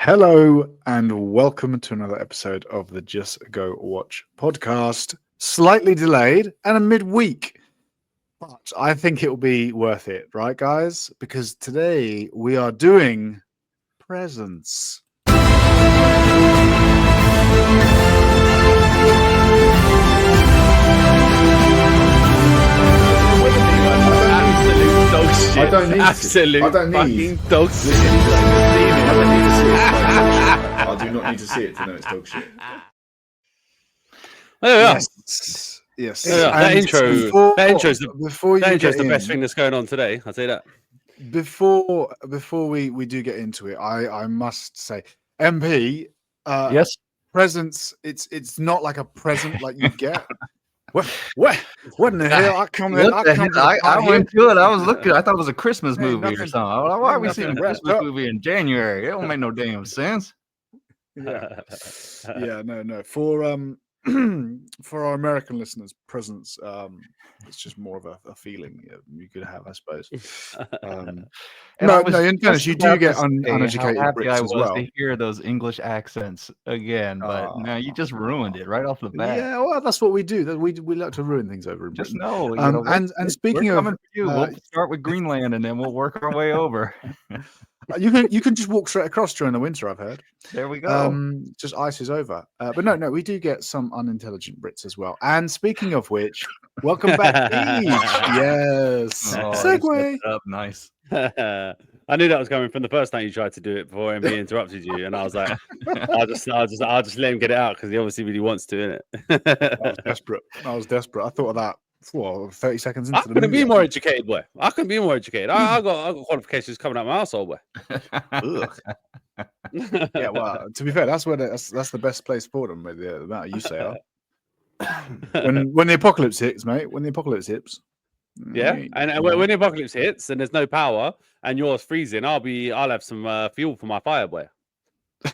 Hello and welcome to another episode of the Just Go Watch podcast. Slightly delayed and a midweek, but I think it will be worth it, right, guys? Because today we are doing presents. I don't need absolute I don't fucking dog shit. I do not need to see it to know it's dog shit. There we are. Yes. That And intro is the best thing that's going on today. I'll say that. Before we do get into it, I must say, MP. Yes. Presents. It's not like a present like you get. What in the hell? I went to it. I was looking. I thought it was a Christmas Hey, movie nothing- or something. I was like, why are we nothing seeing a wrapped Christmas up. movie in January? It don't make no damn sense. Yeah. No. For our American listeners, presents. It's just more of a feeling you could have, I suppose. And I was No. In fairness, just you do about get to say how uneducated happy I Brits as was well. to hear those English accents again, but now you just ruined it right off the bat. Yeah, well, that's what we do. We like to ruin things over in Just Britain. know, And speaking we're of, coming for you. We'll start with Greenland and then we'll work our way over. you can just walk straight across during the winter. I've heard. There we go. Just ice is over. But no, we do get some unintelligent Brits as well. And speaking of which, welcome back, Beach. Yes, Oh, segue. you set it up nice. I knew that was coming from the first time you tried to do it before MB interrupted you, and I was like, I'll just let him get it out because he obviously really wants to, innit? I was desperate. I thought of that. 30 seconds into I the couldn't movie. be more educated, boy. I couldn't be more educated. I got qualifications coming out my arsehole, boy. Ugh. Yeah, well, to be fair, that's the best place for them with the amount of use they are. when the apocalypse hits, mate. When the apocalypse hits. Yeah, and when the apocalypse hits and there's no power and yours freezing, I'll have some fuel for my fire, boy.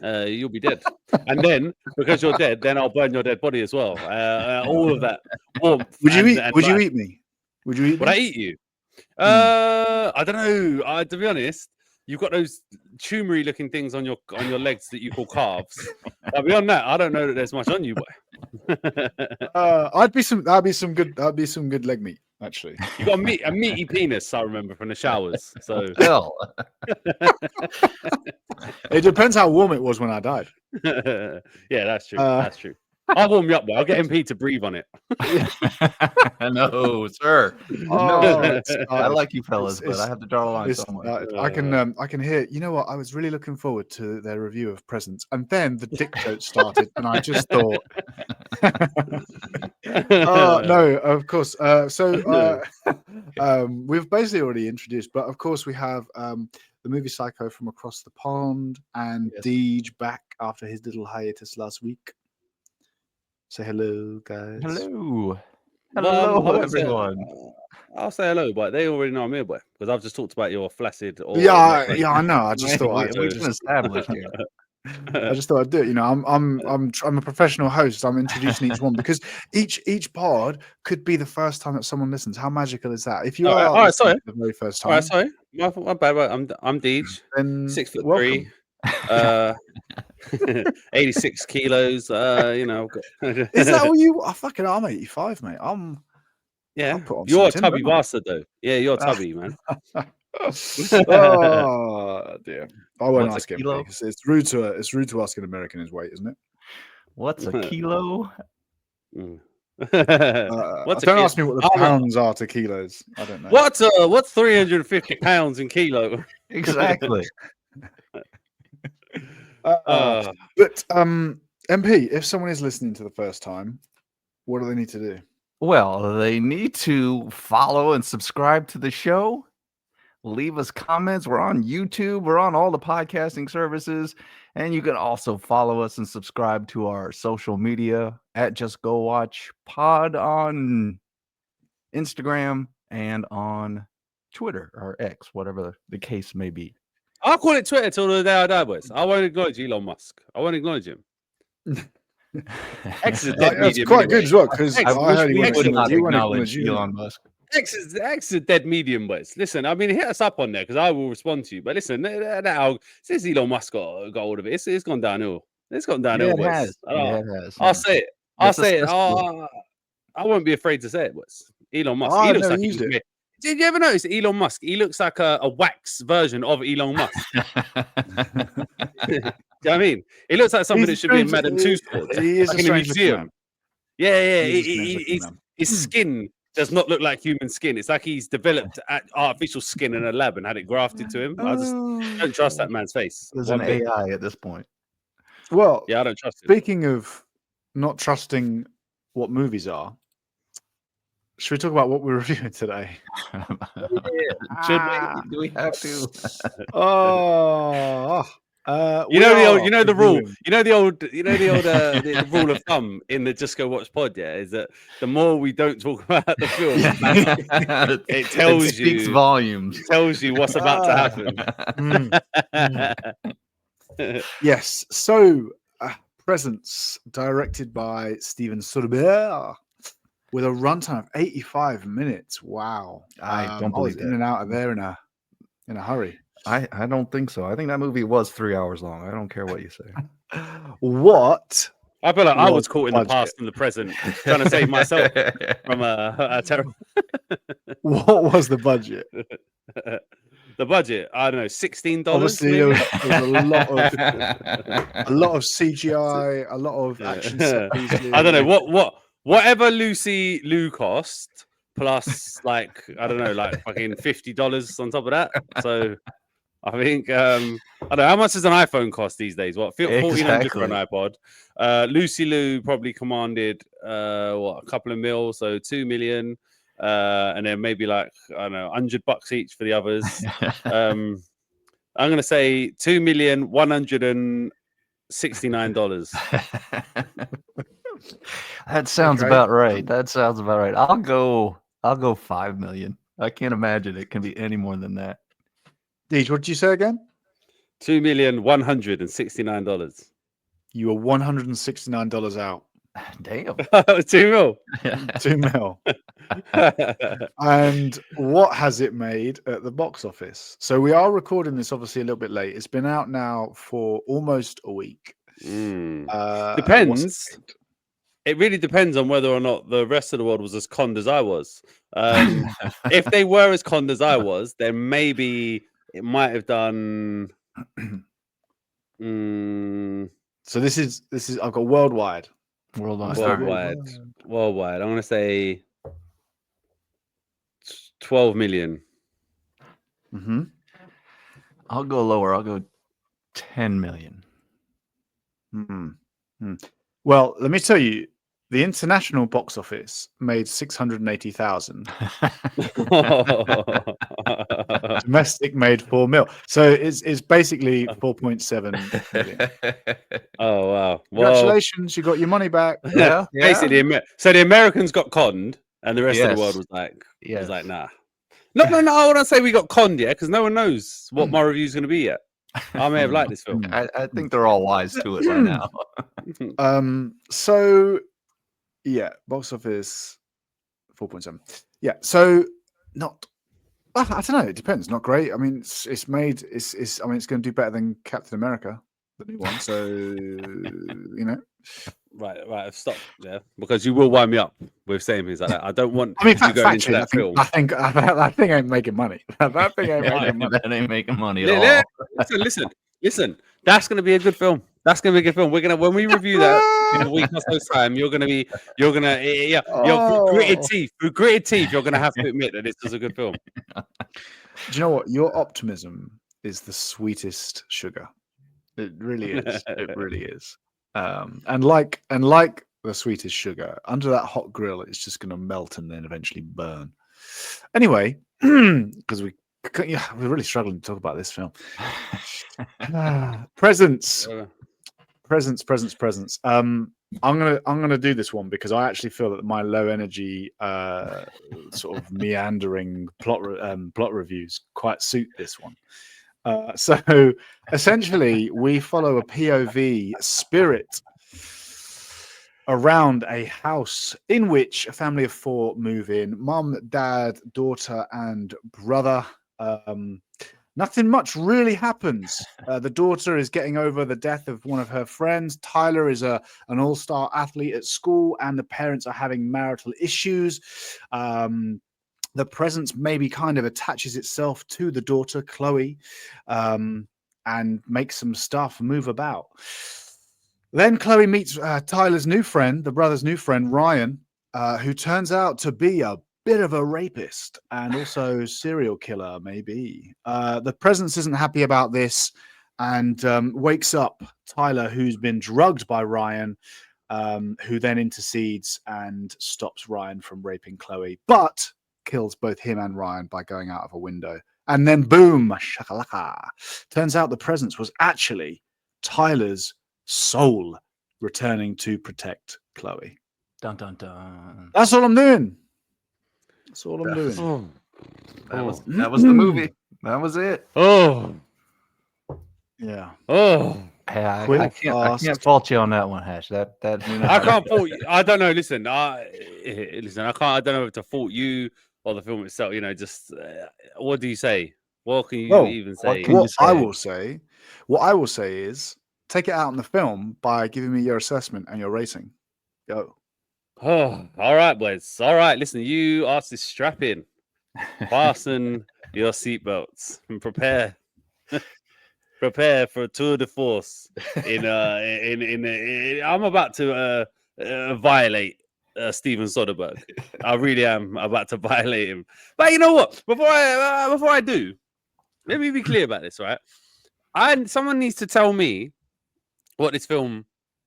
You'll be dead, and then because you're dead, then I'll burn your dead body as well. All of that warmth. Would you and eat me? Would you eat Would me? I eat you? I don't know. To be honest, you've got those tumory looking things on your legs that you call calves. But beyond that, I don't know that there's much on you, boy. That'd be some good leg meat, actually. You got a meaty penis, I remember from the showers. So Hell. It depends how warm it was when I died. yeah, that's true. That's true. I'll warm you up, boy. I'll get MP to breathe on it. No, sir. Oh, I like you fellas, but I have to draw the line somewhere. I can hear. You know what? I was really looking forward to their review of Presents, and then the dick joke started, and I just thought, no, of course. We've basically already introduced, but of course we have the movie Psycho from across the pond, and Deej back after his little hiatus last week. Say hello, guys. Hello. Well, Everyone. I'll say hello, but they already know I'm here, boy, because I've just talked about your flaccid. Yeah, I know. I just thought we can establish here. I just thought I'd do it. You know, I'm a professional host. I'm introducing each one because each pod could be the first time that someone listens. How magical is that? If you are all right, sorry, the very first time, all right, sorry, my bad. I'm Deej, then 6'3", 86 kilos. You know, is that all you? I'm 85, mate. Yeah, I'll put on you're a some tubby timber, bastard, though. Yeah, you're a tubby, man. Oh dear. I won't What's a ask him kilo? because it's rude to ask an American his weight, isn't it? What's a kilo? Don't ask me what the pounds are to kilos. I don't know. What's 350 pounds in kilo? Exactly. But MP, if someone is listening to the first time, what do they need to do? Well, they need to follow and subscribe to the show. Leave us comments. We're on YouTube. We're on all the podcasting services. And you can also follow us and subscribe to our social media at Just Go Watch Pod on Instagram and on Twitter or X, whatever the case may be. I'll call it Twitter till the day I die, boys. I won't acknowledge Elon Musk. I won't acknowledge him. X is a dead That's medium quite anyway. good as well because I I wish heard we would not you acknowledge Elon Musk. X is a dead medium, boys. Listen, I mean, hit us up on there because I will respond to you. But listen, since Elon Musk got hold of it, it's gone downhill. It's gone downhill, Yeah, it boys. has. Yeah, it has. I'll say it. That's a cesspool. I won't be afraid to say it, boys. Elon Musk. Oh, He I've looks never like used it. Did you ever notice Elon Musk? He looks like a wax version of Elon Musk. Do you know what I mean? He looks like something that should be in Madame Tussauds, He is like a in a strange museum. man. Yeah. He is a strange looking man. His skin does not look like human skin. It's like he's developed artificial skin in a lab and had it grafted to him. I just don't trust that man's face. There's an AI at this point. Well, Yeah, I don't trust him. speaking of not trusting what movies are, should we talk about what we're reviewing today? Should we? Do we have to? The rule of thumb in the Just Go Watch pod, is that the more we don't talk about the film, it speaks volumes. It tells you what's about to happen. Yes. So, Presence, directed by Steven Soderbergh, with a runtime of 85 minutes. Wow. I don't believe in and out of there in a hurry. I don't think so. I think that movie was 3 hours long. I don't care what you say. What? I feel like I was Was caught in the budget? past and the present, trying to save myself from a terrible. What was the budget? The budget, I don't know, $16. Obviously, there was a lot of CGI, a lot of action set pieces. I don't know whatever Lucy Lou cost plus like I don't know, like fucking $50 on top of that. So I think I don't know how much does an iPhone cost these days. What $1,400 for an iPod? Lucy Lou probably commanded a couple of mil, so $2 million. And then maybe like I don't know, $100 each for the others. I'm gonna say $2,169. That sounds Okay. about right. I'll go 5 million. I can't imagine it can be any more than that. Deej, what did you say again? $2,169. You were $169 out. Damn. 2 mil. 2 mil. And what has it made at the box office? So we are recording this obviously a little bit late. It's been out now for almost a week. Depends. It really depends on whether or not the rest of the world was as conned as I was. If they were as conned as I was, then maybe it might have done. So this is I've got worldwide. Worldwide. I'm gonna say 12 million. Mm-hmm. I'll go lower. I'll go 10 million. Mm-hmm. Well, let me tell you, the international box office made 680,000. Domestic made 4 mil. So it's basically 4.7 million. Oh wow! Congratulations, you got your money back. Yeah. Basically, so the Americans got conned, and the rest of the world was like, nah. No. I wouldn't say we got conned yet, because no one knows what my review is going to be yet. I may have liked this film. I think they're all wise to it right now. So yeah, box office 4.7. Yeah, so not. I don't know. It depends. Not great. I mean, it's made. It's. I mean, it's going to do better than Captain America, the new one. So you know. Right. Stop. Yeah, because you will wind me up with saying things like that. I don't want. I mean, you going into that film. I think that thing ain't making money. That thing ain't making money. That ain't making money at all. Listen. That's going to be a good film. That's going to be a good film. We're gonna when we review that in a week or so's time. Through gritted teeth, you're gonna have to admit that this is a good film. Do you know what? Your optimism is the sweetest sugar. It really is. It really is. And like the sweetest sugar, under that hot grill, it's just going to melt and then eventually burn. Anyway, because we're really struggling to talk about this film. Presents. I'm gonna do this one because I actually feel that my low energy, sort of meandering plot reviews quite suit this one. So essentially, we follow a POV spirit around a house in which a family of 4 move in: mum, dad, daughter, and brother. Nothing much really happens. The daughter is getting over the death of one of her friends. Tyler is an all-star athlete at school, and the parents are having marital issues. The presence maybe kind of attaches itself to the daughter, Chloe, and makes some stuff move about. Then Chloe meets Tyler's new friend, the brother's new friend, Ryan, who turns out to be a bit of a rapist and also serial killer, maybe. The presence isn't happy about this and wakes up Tyler, who's been drugged by Ryan, who then intercedes and stops Ryan from raping Chloe, but kills both him and Ryan by going out of a window. And then boom, shakalaka. Turns out the presence was actually Tyler's soul returning to protect Chloe. Dun dun dun. That's all I'm doing. That's all I'm doing. That was the movie. That was it. Oh, Yeah. oh. Hey, I Quick, can't fast. fault you on that one, Hash. That I can't fault you. I don't know. Listen, listen. I can't. I don't know if to fault you or the film itself. You know, just what do you say? What can you Well, even what say? can you What I will say is take it out in the film by giving me your assessment and your rating. Go. Oh, all right, boys. All right. Listen, you artists, strap in, fasten your seatbelts, and prepare. Prepare for a tour de force. I'm about to violate Steven Soderbergh. I really am about to violate him. But you know what? Before I do, let me be clear about this, right? Someone needs to tell me what this film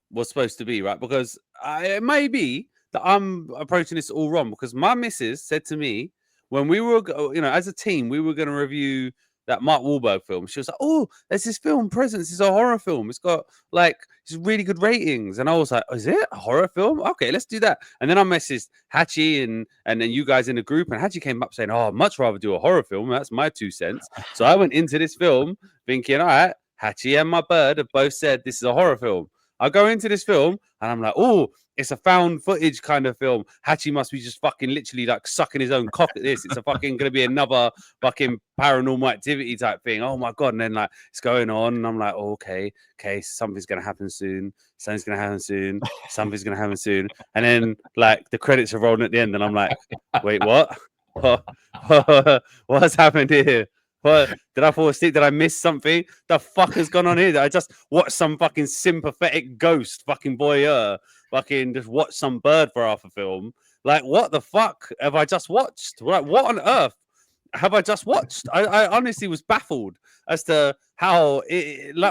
was supposed to be, right? Because it may be that I'm approaching this all wrong. Because my missus said to me when we were, as a team, we were going to review that Mark Wahlberg film. She was like, "Oh, there's this film, Presence. It's a horror film. It's got it's really good ratings." And I was like, "Is it a horror film? Okay, let's do that." And then I messaged Hachi and then you guys in the group, and Hachi came up saying, "Oh, I'd much rather do a horror film. That's my 2 cents." So I went into this film thinking, "All right, Hachi and my bird have both said this is a horror film." I go into this film and I'm like, "Oh, it's a found footage kind of film. Hachi must be just fucking literally like sucking his own cock at this. It's a fucking gonna be another fucking paranormal activity type thing. Oh my god!" And then like it's going on, and I'm like, "Oh, okay, something's gonna happen soon. Something's gonna happen soon. Something's gonna happen soon." And then like the credits are rolling at the end, and I'm like, "Wait, what? What's happened here? What did I fall asleep? Did I miss something? The fuck has gone on here? Did I just watch some fucking sympathetic ghost fucking voyeur fucking just watch some bird for half a film? Like, what the fuck have I just watched? Like, what on earth have I just watched? I honestly was baffled as to how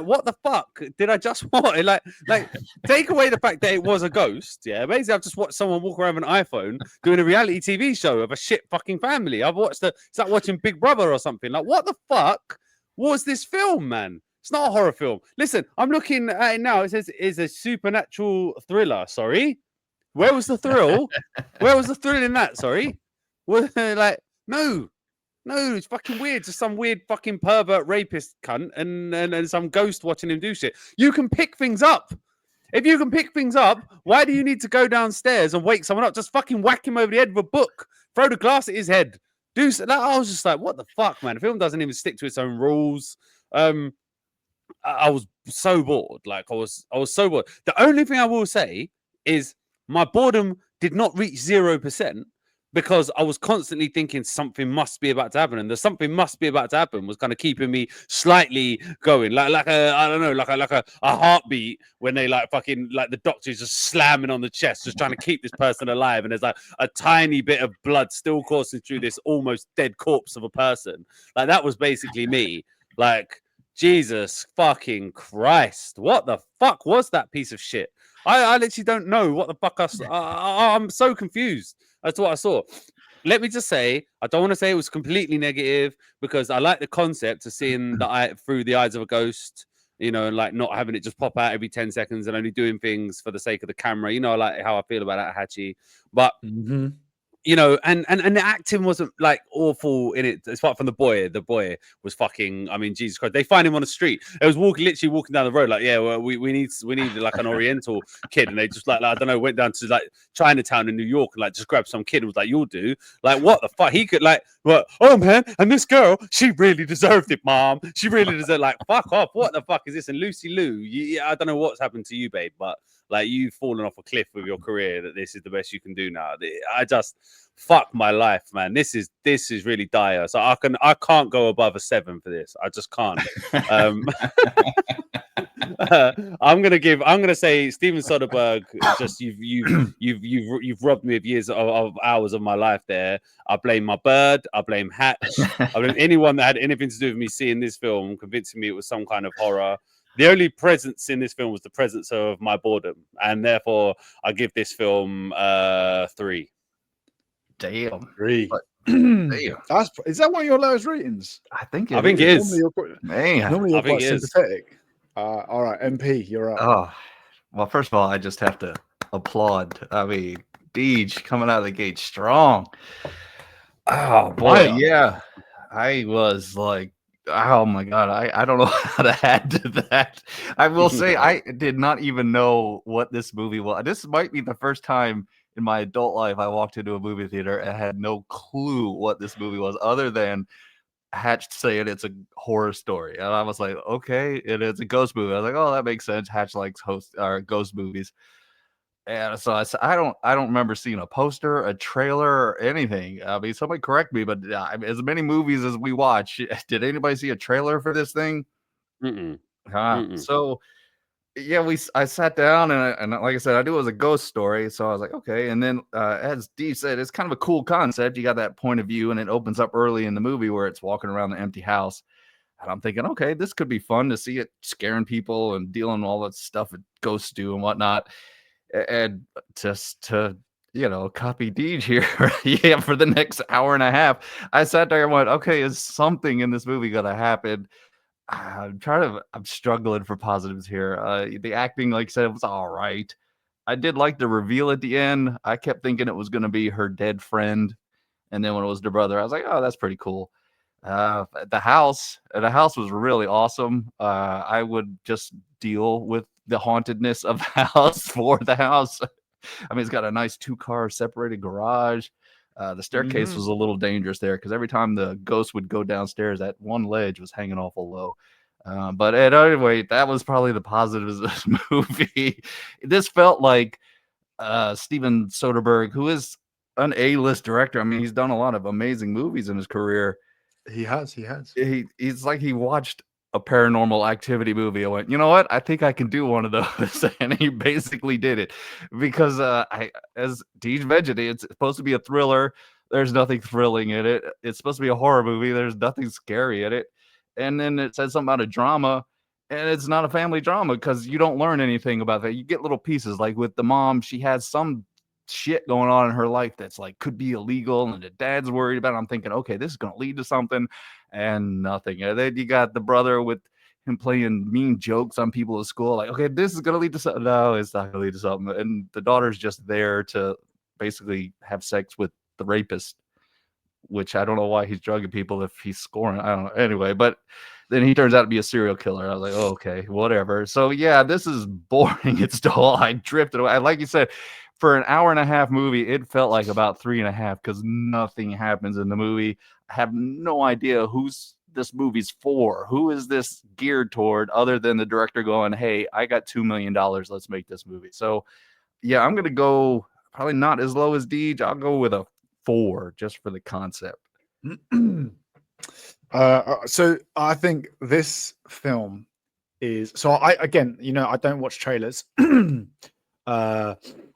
what the fuck did I just watch? Like take away the fact that it was a ghost. Yeah, basically I've just watched someone walk around with an iPhone doing a reality TV show of a shit fucking family. I've watched it's like watching Big Brother or something. Like, what the fuck was this film, man? It's not a horror film. Listen, I'm looking at it now. It says it's a supernatural thriller. Sorry, where was the thrill? Where was the thrill in that? Sorry, like no. No, it's fucking weird. Just some weird fucking pervert rapist cunt and some ghost watching him do shit. You can pick things up. If you can pick things up, why do you need to go downstairs and wake someone up? Just fucking whack him over the head with a book. Throw the glass at his head. I was just like, what the fuck, man? The film doesn't even stick to its own rules. I was so bored. Like I was so bored. The only thing I will say is my boredom did not reach 0%. Because I was constantly thinking something must be about to happen, and the something must be about to happen was kind of keeping me slightly going, like a heartbeat when they like fucking like the doctor's just slamming on the chest, just trying to keep this person alive, and there's like a tiny bit of blood still coursing through this almost dead corpse of a person. Like that was basically me. Like Jesus fucking Christ, what the fuck was that piece of shit? I literally don't know what the fuck I'm so confused as to what I saw. Let me just say, I don't want to say it was completely negative because I like the concept of seeing the eye through the eyes of a ghost, and like not having it just pop out every 10 seconds and only doing things for the sake of the camera. I like how I feel about that, Hachi. But you know, and the acting wasn't like awful in it, apart from the boy. The boy was fucking. I mean, Jesus Christ! They find him on the street. It was literally walking down the road, like, yeah, well, we need like an Oriental kid, and they just like I don't know, went down to like Chinatown in New York and like just grabbed some kid and was like, you'll do. Like, what the fuck? He could like, what? Oh man, and this girl, she really deserved it, mom. She really deserved. Like, fuck off. What the fuck is this? And Lucy Liu, I don't know what's happened to you, babe, but like you've fallen off a cliff with your career. That this is the best you can do now. I just. Fuck my life, man. This is really dire. So I can't go above a 7 for this. I just can't. I'm gonna say Steven Soderbergh. Just you've robbed me of years of hours of my life there. I blame my bird. I blame Hatch. I blame anyone that had anything to do with me seeing this film, convincing me it was some kind of horror. The only presence in this film was the presence of my boredom, and therefore I give this film 3. Damn. 3. Damn. Is that one of your lowest ratings? I think it is. Normally you're quite sympathetic. All right, MP, you're up. Oh, well, first of all, I just have to applaud. I mean, Deej coming out of the gate strong. Oh boy, yeah. I was like, oh my god, I don't know how to add to that. I will say I did not even know what this movie was. This might be the first time in my adult life I walked into a movie theater and had no clue what this movie was, other than Hatch saying it's a horror story. And I was like, okay, it's a ghost movie. I was like, oh, that makes sense. Hatch likes ghost movies. And so I don't remember seeing a poster, a trailer, or anything. I mean, somebody correct me, but as many movies as we watch, did anybody see a trailer for this thing? So yeah, I sat down and like I said, I knew it was a ghost story, so I was like, okay. And then as Dee said, it's kind of a cool concept. You got that point of view, and it opens up early in the movie where it's walking around the empty house. And I'm thinking, okay, this could be fun to see it scaring people and dealing with all that stuff that ghosts do and whatnot. And just to copy Deej here, yeah, for the next hour and a half, I sat there and went, okay, is something in this movie gonna happen? I'm struggling for positives here. The acting, like I said, was all right. I did like the reveal at the end. I kept thinking it was going to be her dead friend, and then when it was the brother, I was like, oh, that's pretty cool. The house was really awesome. I would just deal with the hauntedness of the house for the house. I mean, it's got a nice 2-car separated garage. The staircase was a little dangerous there because every time the ghost would go downstairs, that one ledge was hanging awful low. But at any rate, that was probably the positives of this movie. This felt like Steven Soderbergh, who is an A-list director. I mean, he's done a lot of amazing movies in his career. He has. He's like he watched a Paranormal Activity movie. I went, you know what? I think I can do one of those, and he basically did it because as Deej mentioned, it's supposed to be a thriller. There's nothing thrilling in it. It's supposed to be a horror movie. There's nothing scary in it. And then it said something about a drama, and it's not a family drama because you don't learn anything about that. You get little pieces, like with the mom. She has some shit going on in her life that's like could be illegal, and the dad's worried about it. I'm thinking, okay, this is going to lead to something, and nothing. And then you got the brother with him playing mean jokes on people at school, like, okay, this is going to lead to something. No, it's not going to lead to something. And the daughter's just there to basically have sex with the rapist, which I don't know why he's drugging people if he's scoring. I don't know. Anyway, but then he turns out to be a serial killer. I was like, oh, okay, whatever. So yeah, this is boring. It's dull. I drifted away. Like you said, for an hour and a half movie, it felt like about 3.5 because nothing happens in the movie. I have no idea who's this movie's for. Who is this geared toward other than the director going, hey, I got $2 million. Let's make this movie. So yeah, I'm going to go probably not as low as Deej. I'll go with a 4 just for the concept. So I think this film is I don't watch trailers.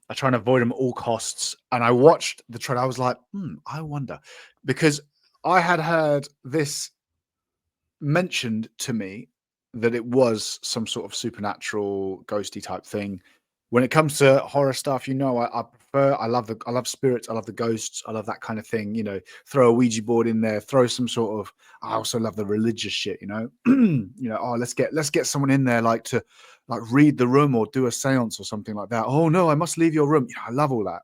I try and avoid them at all costs. And I watched the trailer. I was like, I wonder, because I had heard this mentioned to me that it was some sort of supernatural ghosty type thing. When it comes to horror stuff, I love spirits, I love the ghosts, I love that kind of thing. Throw a Ouija board in there, throw some sort of. I also love the religious shit. Let's get someone in there to read the room or do a seance or something like that. Oh no, I must leave your room. I love all that.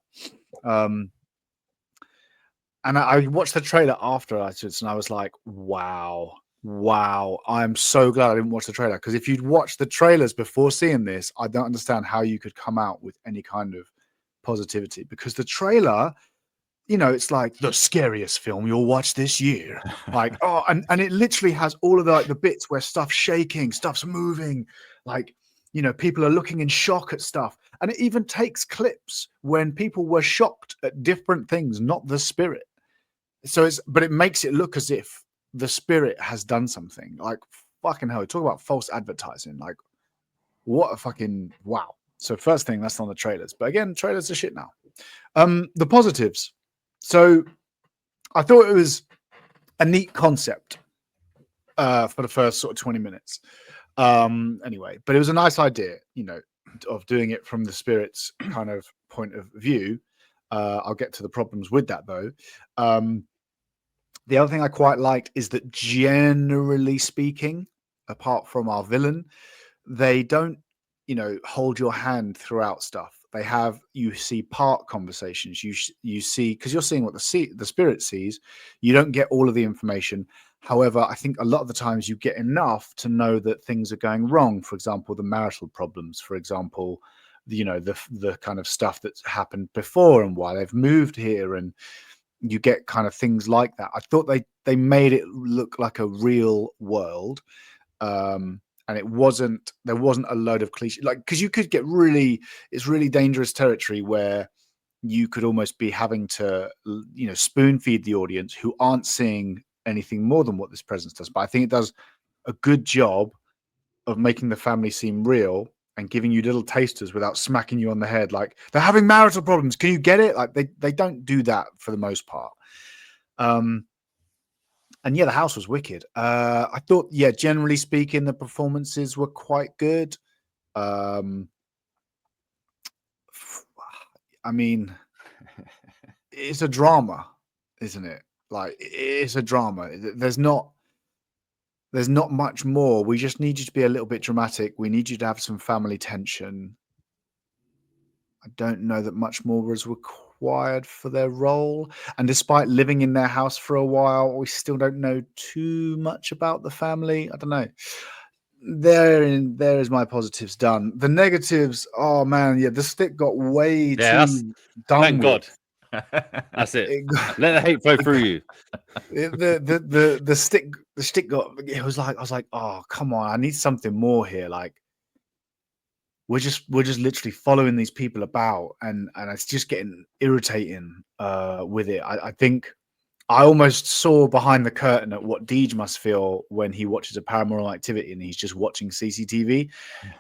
And I watched the trailer afterwards, and I was like, wow. I'm so glad I didn't watch the trailer, because if you'd watched the trailers before seeing this, I don't understand how you could come out with any kind of positivity, because the trailer, you know, it's like the scariest film you'll watch this year. Like, oh, and it literally has all of the bits where stuff's shaking, stuff's moving, like, you know, people are looking in shock at stuff. And it even takes clips when people were shocked at different things, not the spirit. So but it makes it look as if the spirit has done something. Like, fucking hell, talk about false advertising. Like, what a fucking wow. So first thing, that's on the trailers. But again, trailers are shit now. The positives. So I thought it was a neat concept for the first sort of 20 minutes. Anyway, but it was a nice idea, you know, of doing it from the spirit's kind of point of view. I'll get to the problems with that though. The other thing I quite liked is that, generally speaking, apart from our villain, they don't, you know, hold your hand throughout stuff. They have, you see part conversations. You see, because you're seeing what the spirit sees. You don't get all of the information. However, I think a lot of the times you get enough to know that things are going wrong. For example, the marital problems. For example, you know, the kind of stuff that's happened before and why they've moved here, and you get kind of things like that. I thought they made it look like a real world. And there wasn't a load of cliche, like, because you could get it's really dangerous territory where you could almost be having to, you know, spoon feed the audience who aren't seeing anything more than what this presence does. But I think it does a good job of making the family seem real and giving you little tasters without smacking you on the head. Like, they're having marital problems. Can you get it? Like, they don't do that for the most part. And yeah, the house was wicked. I thought, yeah, generally speaking, the performances were quite good. I mean, it's a drama, isn't it? Like, it's a drama. There's not much more. We just need you to be a little bit dramatic. We need you to have some family tension. I don't know that much more was required for their role. And despite living in their house for a while, we still don't know too much about the family. I don't know. There is my positives done. The negatives, oh man, yeah, the stick got way too done thank God. with. That's it. Let the hate flow through you. The stick got, it was like, I was like, oh, come on, I need something more here. Like, we're just literally following these people about, and it's just getting irritating with it. I think I almost saw behind the curtain at what Deej must feel when he watches a Paranormal Activity and he's just watching CCTV.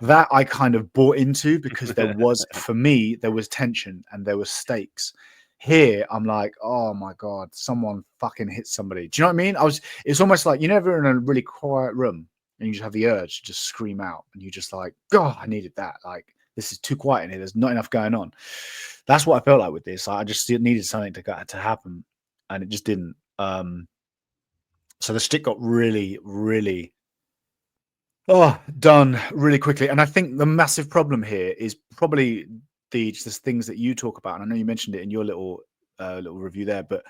That I kind of bought into, because there was, for me, there was tension and there was stakes. Here, I'm like, oh my God, someone fucking hit somebody. Do you know what I mean? It's almost like, you know, you're in a really quiet room and you just have the urge to just scream out, and you just like, God, I needed that. Like, this is too quiet in here. There's not enough going on. That's what I felt like with this. I just needed something to happen, and it just didn't. So the stick got really, really done really quickly. And I think the massive problem here is probably just things that you talk about. And I know you mentioned it in your little review there, but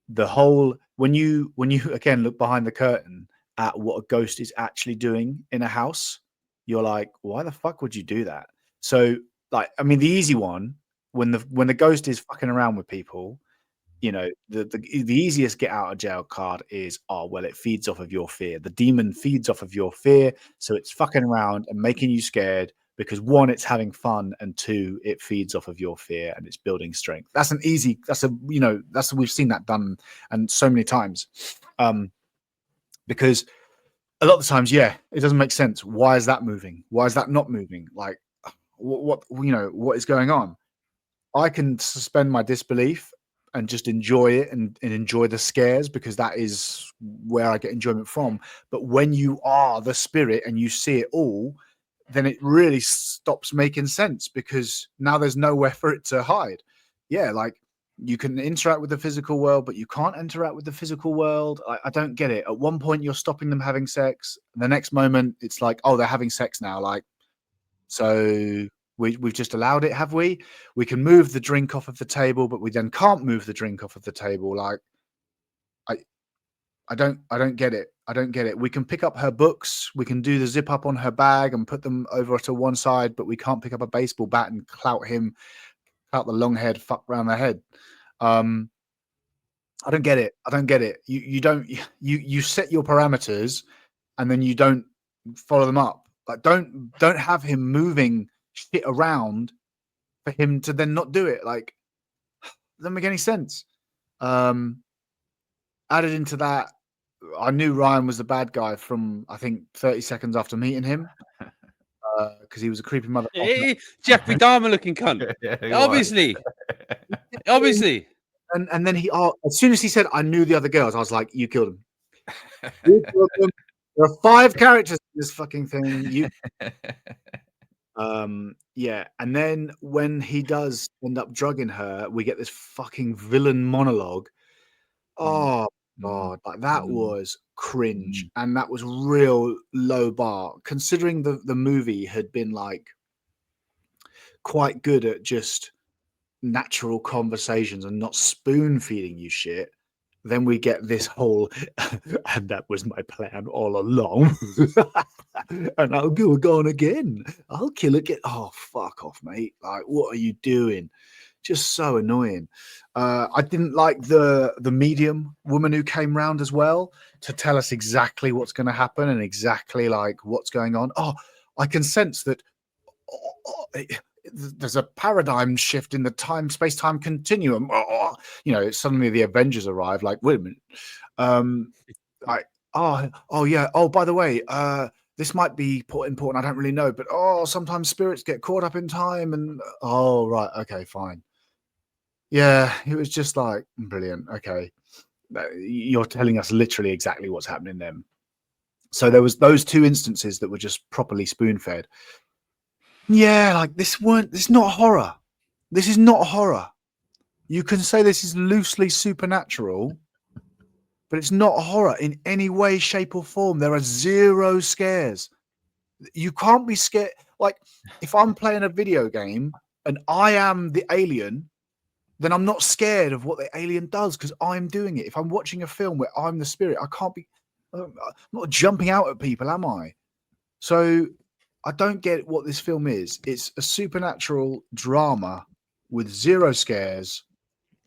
the whole, when you again look behind the curtain at what a ghost is actually doing in a house, you're like, why the fuck would you do that? So, like, I mean, the easy one, when the ghost is fucking around with people, you know, the easiest get out of jail card is, oh, well, it feeds off of your fear. The demon feeds off of your fear, so it's fucking around and making you scared because, one, it's having fun, and two, it feeds off of your fear and it's building strength. We've seen that done and so many times. Because a lot of the times, yeah, it doesn't make sense. Why is that moving? Why is that not moving? Like, what is going on? I can suspend my disbelief and just enjoy it and enjoy the scares, because that is where I get enjoyment from. But when you are the spirit and you see it all, then it really stops making sense, because now there's nowhere for it to hide. Yeah, like, you can interact with the physical world, but you can't interact with the physical world. I don't get it. At one point, you're stopping them having sex. The next moment, it's like, oh, they're having sex now. Like, so We've just allowed it, have we? We can move the drink off of the table, but we then can't move the drink off of the table. Like, I don't get it. I don't get it. We can pick up her books. We can do the zip up on her bag and put them over to one side, but we can't pick up a baseball bat and clout the long haired fuck round the head. I don't get it. I don't get it. You set your parameters and then you don't follow them up. Like, don't have him moving shit around for him to then not do it. Like, doesn't make any sense. Added into that, I knew Ryan was the bad guy from, I think, 30 seconds after meeting him, because he was a creepy motherfucker. Jeffrey Dahmer looking cunt. Obviously. And then as soon as he said, I knew the other girls, I was like, you killed him. You killed them. There are 5 characters in this fucking thing. Yeah. And then when he does end up drugging her, we get this fucking villain monologue. Oh God, like that was cringe, and that was real low bar, considering the movie had been like quite good at just natural conversations and not spoon feeding you shit. Then we get this whole, and that was my plan all along. And I'll go on again. I'll kill again. Oh, fuck off, mate. Like, what are you doing? Just so annoying. I didn't like the medium woman who came round as well to tell us exactly what's going to happen and exactly like what's going on. Oh, I can sense that there's a paradigm shift in the space-time continuum. Suddenly the Avengers arrive. Like, wait a minute. Yeah. Oh, by the way, this might be important. I don't really know, but sometimes spirits get caught up in time. And right, okay, fine. Yeah, it was just like brilliant. Okay, you're telling us literally exactly what's happening then. So there was those 2 instances that were just properly spoon-fed. Yeah, like this is not horror. This is not horror. You can say this is loosely supernatural, but it's not horror in any way, shape, or form. There are 0 scares. You can't be scared. Like, if I'm playing a video game and I am the alien, then I'm not scared of what the alien does because I'm doing it. If I'm watching a film where I'm the spirit, I'm not jumping out at people, am I? So I don't get what this film is. It's a supernatural drama with 0 scares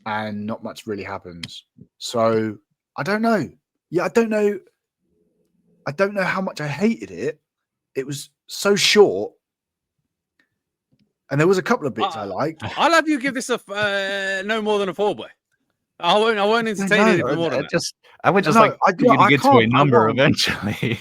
and not much really happens. So I don't know. Yeah, I don't know. I don't know how much I hated it. It was so short. And there was a couple of bits I liked. I'll have you give this a no more than a 4, boy. I won't entertain anything more than that. I would just like you to get to a number eventually.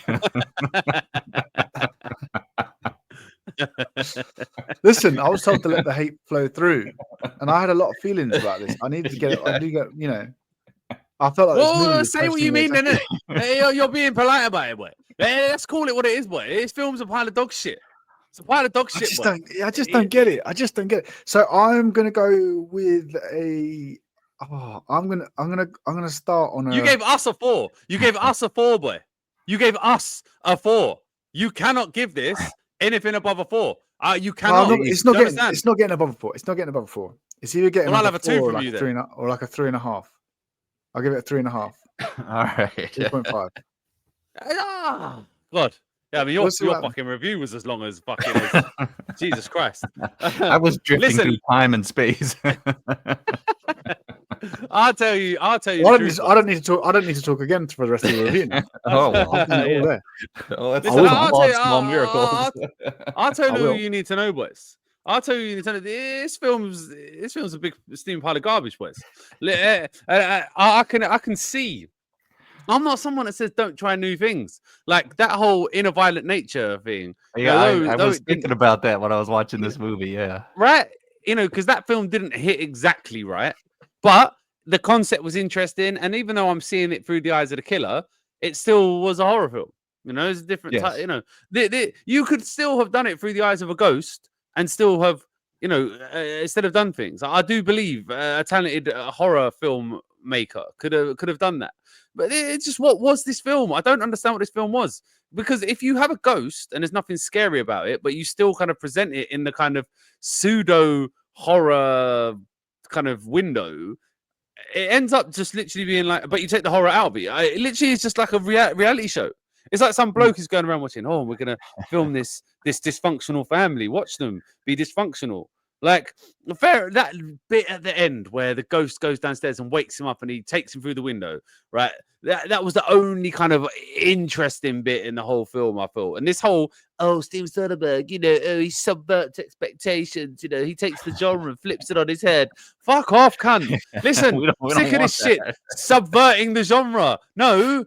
Listen, I was told to let the hate flow through, and I had a lot of feelings about this. I needed to get it. I do get, I felt like. Well, say what you mean, then. You're being polite about it, boy. Let's call it what it is, boy. This film's a pile of dog shit. It's a pile of dog shit. I just don't get it. I just don't get it. So I'm gonna go with a. I'm gonna start on a. You gave us a 4. You gave us a 4, boy. You gave us a 4. You cannot give this anything above a 4. You cannot. It's not getting above a 4. It's not getting above a 4. It's either getting. I'll have a 2 from like you then. Or like a 3.5. I'll give it a 3.5. All right. 3.5. God. Yeah, I mean, your fucking review was as long as fucking Jesus Christ. I was drifting through time and space. I'll tell you. I don't need to talk again for the rest of the review. Small miracles. I'll tell you you need to know, boys. I'll tell you need to know. This film's a big steam pile of garbage, boys. I can see. I'm not someone that says don't try new things. Like that whole inner violent nature thing. Yeah, I was thinking about that when I was watching this movie. Yeah, right. Because that film didn't hit exactly right, but the concept was interesting. And even though I'm seeing it through the eyes of the killer, it still was a horror film. It's a different type. You could still have done it through the eyes of a ghost and still have, instead of done things. I do believe a talented horror film maker could have done that. But it's just, what was this film? I don't understand what this film was. Because if you have a ghost and there's nothing scary about it, but you still kind of present it in the kind of pseudo horror kind of window, it ends up just literally being like, but you take the horror out of it. It literally is just like a reality show. It's like some bloke is going around watching, oh, we're going to film this dysfunctional family. Watch them be dysfunctional. Like, that bit at the end where the ghost goes downstairs and wakes him up and he takes him through the window, right? That was the only kind of interesting bit in the whole film, I felt. And this whole, Steven Soderbergh, he subverts expectations, he takes the genre and flips it on his head. Fuck off, cunt. Listen, We don't sick of want this shit. that. Subverting the genre. No.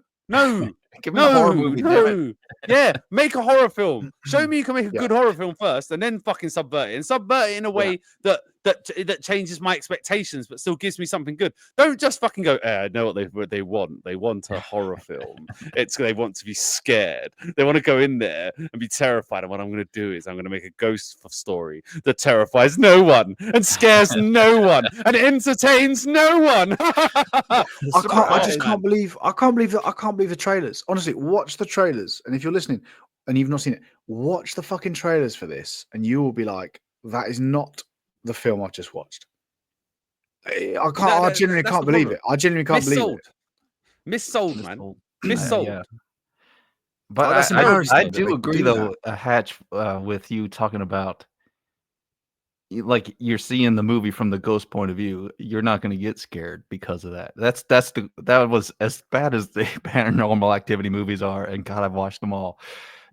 Give me a horror movie, damn it. Yeah, make a horror film. Show me you can make a good horror film first, and then fucking subvert it, and subvert it in a way that changes my expectations, but still gives me something good. Don't just fucking go. I know what they want. They want a horror film. They want to be scared. They want to go in there and be terrified. And what I'm going to do is I'm going to make a ghost story that terrifies no one and scares no one and entertains no one. I just can't believe the trailers. Honestly, watch the trailers, and if you're listening and you've not seen it, watch the fucking trailers for this, and you will be like, "That is not the film I've just watched." I genuinely can't believe it. I genuinely can't believe it. Missold, man. Missold. Yeah. But that's I embarrassing do that agree, they do though, Hatch, with you talking about, like, you're seeing the movie from the ghost point of view. You're not going to get scared because of that. That was as bad as the Paranormal Activity movies are, and God, I've watched them all.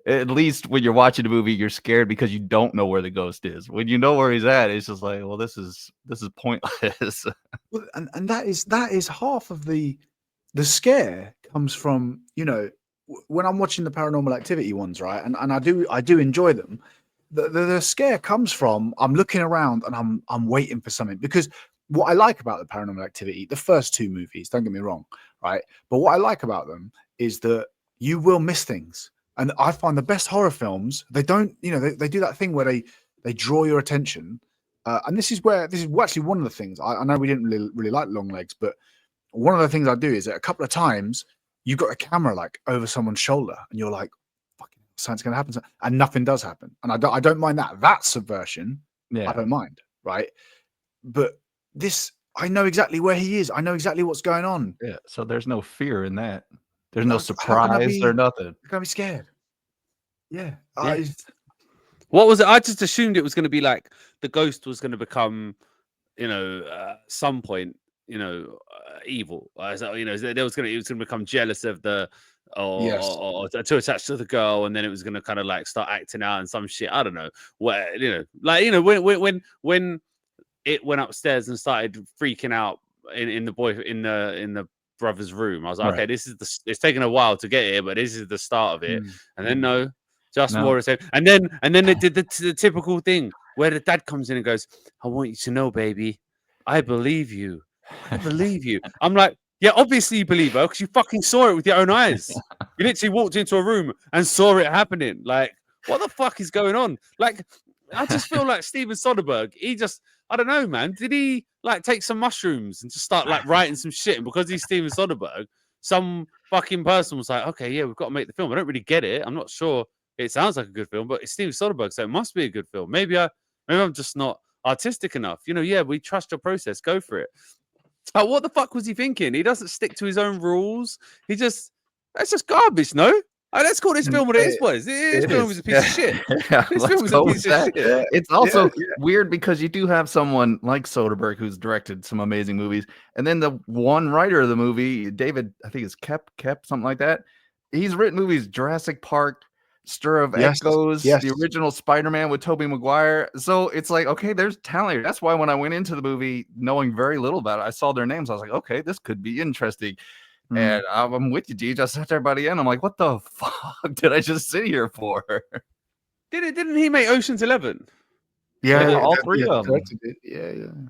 At least when you're watching a movie, you're scared because you don't know where the ghost is. When you know where he's at, it's just like, well, this is pointless. Well, and that is half of the scare comes from, when I'm watching the Paranormal Activity ones, right? And I do enjoy them. The scare comes from, I'm looking around and I'm waiting for something, because what I like about the Paranormal Activity, the first two movies, don't get me wrong, right? But what I like about them is that you will miss things. And I find the best horror films, they don't, they do that thing where they draw your attention. And this is actually one of the things, I know we didn't really like Long Legs, but one of the things I do is that a couple of times you've got a camera like over someone's shoulder and you're like, fucking, something's going to happen. And nothing does happen. And I don't mind that. That's subversion. Yeah. I don't mind. Right. But this, I know exactly where he is. I know exactly what's going on. Yeah. So there's no fear in that. There's no How can I surprise or nothing. I'm going to be scared. Yeah. What was it? I just assumed it was going to be like the ghost was going to become, some point, evil. So, it was going to become jealous of the, or to attach to the girl, and then it was going to kind of like start acting out and some shit. I don't know. Where when it went upstairs and started freaking out in the brother's room, I was like, okay, it's taken a while to get here, but this is the start of it. And then more of the same. And then they did the typical thing where the dad comes in and goes, I want you to know, baby, I believe you. I believe you. I'm like, yeah, obviously you believe her because you fucking saw it with your own eyes. You literally walked into a room and saw it happening. Like, what the fuck is going on? Like, I just feel like Steven Soderbergh, I don't know, man. Did he like take some mushrooms and just start like writing some shit? And because he's Steven Soderbergh, some fucking person was like, okay, yeah, we've got to make the film. I don't really get it. I'm not sure. It sounds like a good film, but it's Steven Soderbergh, so it must be a good film. Maybe I'm just not artistic enough. Yeah, we trust your process. Go for it. What the fuck was he thinking? He doesn't stick to his own rules. That's just garbage, no? Let's call this film what it is, boys. This film is a piece of shit. This film is a piece of shit. It's also weird because you do have someone like Soderbergh who's directed some amazing movies, and then the one writer of the movie, David, I think it's Kep, something like that. He's written movies, Jurassic Park, Stir of Echoes, the original Spider-Man with Tobey Maguire. So it's like, okay, there's talent here. That's why when I went into the movie knowing very little about it, I saw their names. I was like, okay, this could be interesting. And I'm with you, D. Just sat there by the end. I'm like, what the fuck did I just sit here for? Didn't he make Ocean's 11? Yeah, all three of them.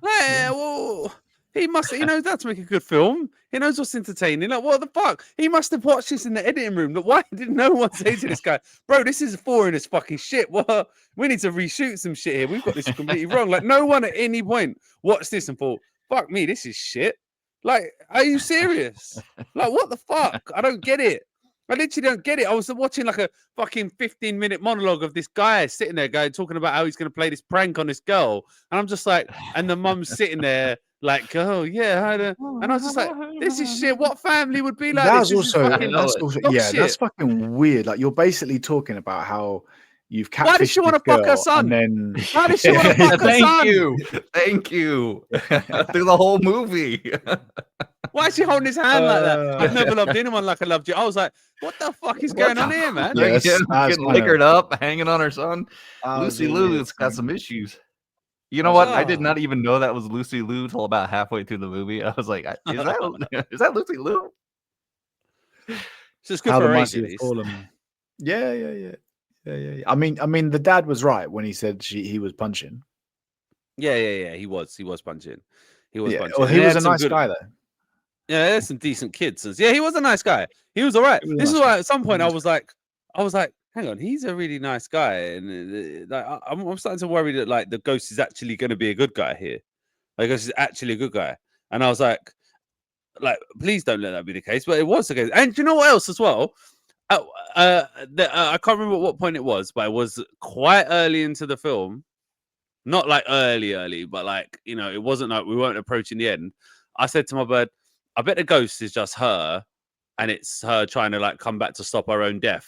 Well, he knows how to make a good film. He knows what's entertaining. Like, what the fuck? He must have watched this in the editing room. Like, why did no one say to this guy, bro, this is foreign as fucking shit. Well, we need to reshoot some shit here. We've got this completely wrong. Like, no one at any point watched this and thought, fuck me, this is shit. Like, are you serious? Like, what the fuck? I don't get it. I literally don't get it. I was watching like a fucking 15-minute monologue of this guy sitting there talking about how he's going to play this prank on this girl. And I'm just like, and the mum's sitting there like, oh, yeah. And I was just like, this is shit. What family would be like this? This is fucking that's also dog that's shit. fucking weird. Like, you're basically talking about how you've catfished Why does she want to fuck her girl son? and then Why does she want to fuck her son? Thank you. Through the whole movie. Why is she holding his hand like that? I've never loved anyone like I loved you. I was like, what the fuck is going on here, man? Yeah, Like, that's getting kinda- liquored up, hanging on her son. Lucy a Liu's weird got thing. some issues. You know what? I did Oh. not even know that was Lucy Liu till about halfway through the movie. I was like, is that Lucy Liu? It's just good How for the her age, mighty at have least. fallen. Yeah. I mean, the dad was right when he said he was punching. Yeah. He was punching. He was punching. Well, And he they was had a some nice good- guy though. Yeah, there's some decent kids. Yeah, he was a nice guy. He was all right. He was a This is nice why guy. at some point He I was was like, hang on, he's a really nice guy, and like I'm starting to worry that like the ghost is actually going to be a good guy here. Like, ghost is actually a good guy, and I was like, please don't let that be the case. But it was the case. And do you know what else as well? I can't remember what point it was, but it was quite early into the film. Not like early, but like, you know, it wasn't like we weren't approaching the end. I said to my bird, I bet the ghost is just her, and it's her trying to like come back to stop her own death,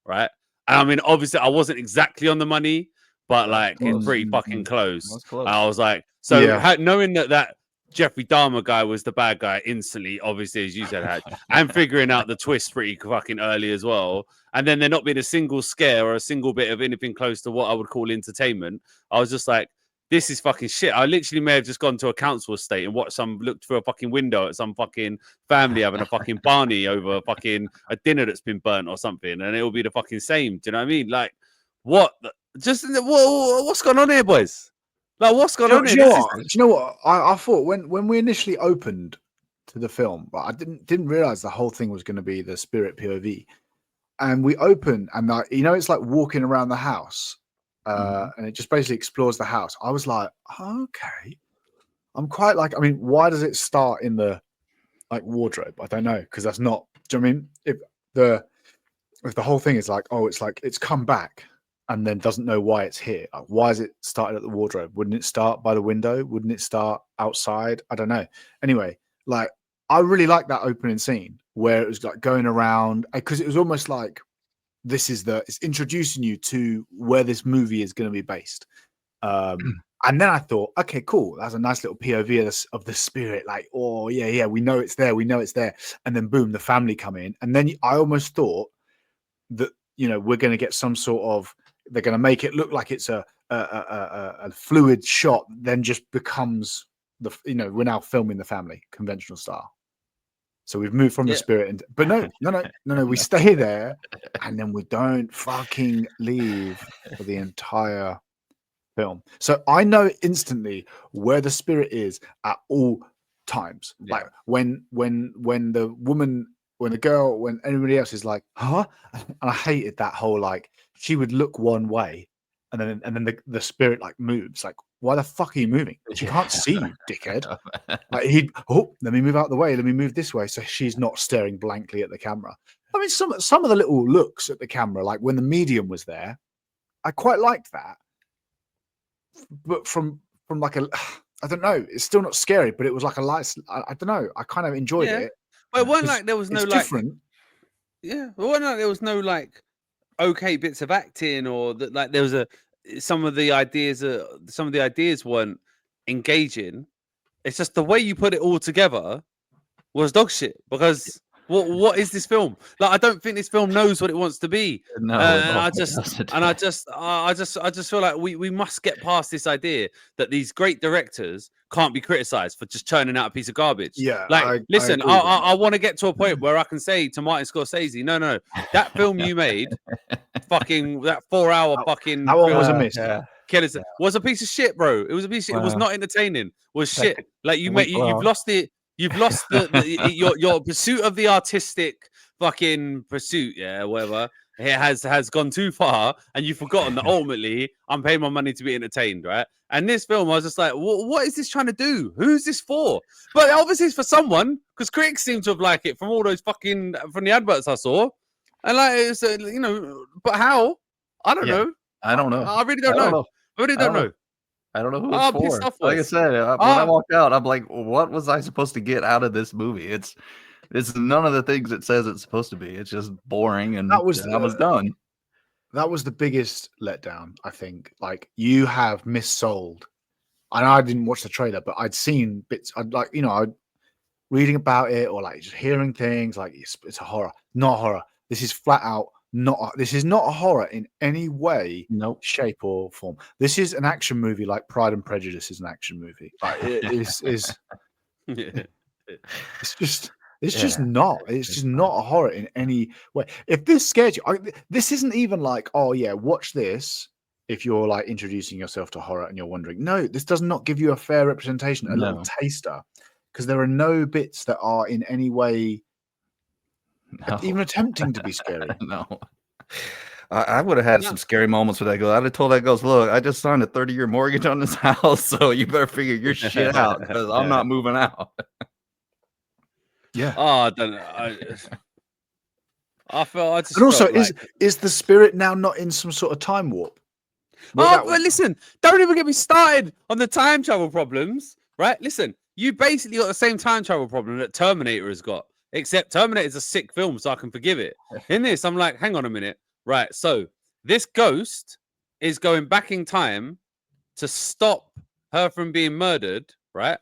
right? And I mean, obviously, I wasn't exactly on the money, but like it's pretty fucking close. That's close. I was like, so Yeah. knowing that Jeffrey Dahmer guy was the bad guy instantly, obviously, as you said, Hatch, and figuring out the twist pretty fucking early as well. And then there not being a single scare or a single bit of anything close to what I would call entertainment. I was just like, this is fucking shit. I literally may have just gone to a council estate and looked through a fucking window at some fucking family having a fucking Barney over fucking a dinner that's been burnt or something, and it'll be the fucking same. Do you know what I mean? Like, what? What's going on here, boys? Like, what's going on here? Do you know what? I thought when we initially opened to the film, but I didn't realize the whole thing was going to be the spirit POV. And we open, and it's like walking around the house, and it just basically explores the house. I was like, okay, I'm quite like. I mean, why does it start in the like wardrobe? I don't know, because that's not. Do you know what I mean? If the whole thing is like, oh, it's come back and then doesn't know why it's here. Like, why is it started at the wardrobe? Wouldn't it start by the window? Wouldn't it start outside? I don't know. Anyway, like I really like that opening scene where it was like going around, because it was almost like it's introducing you to where this movie is going to be based. And then I thought, okay, cool. That's a nice little POV of the spirit. Like, oh yeah, we know it's there. And then boom, the family come in. And then I almost thought that, we're going to get some sort of, they're going to make it look like it's a fluid shot, then just becomes we're now filming the family conventional style. So we've moved from the spirit, but no, we stay there, and then we don't fucking leave for the entire film. So I know instantly where the spirit is at all times. Yeah. Like when the woman, when the girl, when anybody else is like, huh? And I hated that whole like she would look one way, and then the spirit like moves. Like, why the fuck are you moving? She can't see you, dickhead. Like let me move out the way. Let me move this way, so she's not staring blankly at the camera. I mean, some of the little looks at the camera, like when the medium was there, I quite liked that. But from like I don't know, it's still not scary, but it was like a light. I don't know. I kind of enjoyed it. But it wasn't like there was no like different. Yeah, it wasn't like there was no like okay bits of acting, or that like there was some of the ideas weren't engaging. It's just the way you put it all together was dog shit. Because what is this film? Like, I don't think this film knows what it wants to be. No, I just feel like we must get past this idea that these great directors can't be criticized for just churning out a piece of garbage. Yeah, like listen, I want to get to a point where I can say to Martin Scorsese, no, that film you made, fucking that 4-hour fucking that one was a miss. was a piece of shit, bro. It was a piece of shit. It was not entertaining. It was shit. Like you've lost it. You've lost your pursuit of the artistic fucking pursuit, yeah, whatever. It has gone too far, and you've forgotten that ultimately I'm paying my money to be entertained, right? And this film, I was just like, what is this trying to do? Who's this for? But obviously it's for someone, because critics seem to have liked it from all those from the adverts I saw, and like it's but how? I don't know. I don't know. I really don't know. I really don't know. I don't know who it's Pissed for. off Like I was. said, when I walked out, I'm like, what was I supposed to get out of this movie? It's none of the things it says it's supposed to be. It's just boring, and I was done. That was the biggest letdown, I think. Like, you have missold. And I didn't watch the trailer, but I'd seen bits. I'd reading about it, or like just hearing things like it's a horror, not horror. This is flat out not. This is not a horror in any way, shape or form. This is an action movie, like Pride and Prejudice is an action movie. Like it is. It's just not. It's just not a horror in any way. If this scared you, this isn't even like, oh yeah, watch this. If you're like introducing yourself to horror and you're wondering, no, this does not give you a fair representation, a little taster, because there are no bits that are in any way even attempting to be scary. No. I would have had some scary moments with that girl. I'd have told that girl, look, I just signed a 30-year mortgage on this house, so you better figure your shit out because I'm not moving out. Yeah. Oh, I don't know. And also, is the spirit now not in some sort of time warp? But listen, don't even get me started on the time travel problems, right? Listen, you basically got the same time travel problem that Terminator has got, except Terminator's a sick film, so I can forgive it. In this, I'm like, hang on a minute. Right, so this ghost is going back in time to stop her from being murdered, right?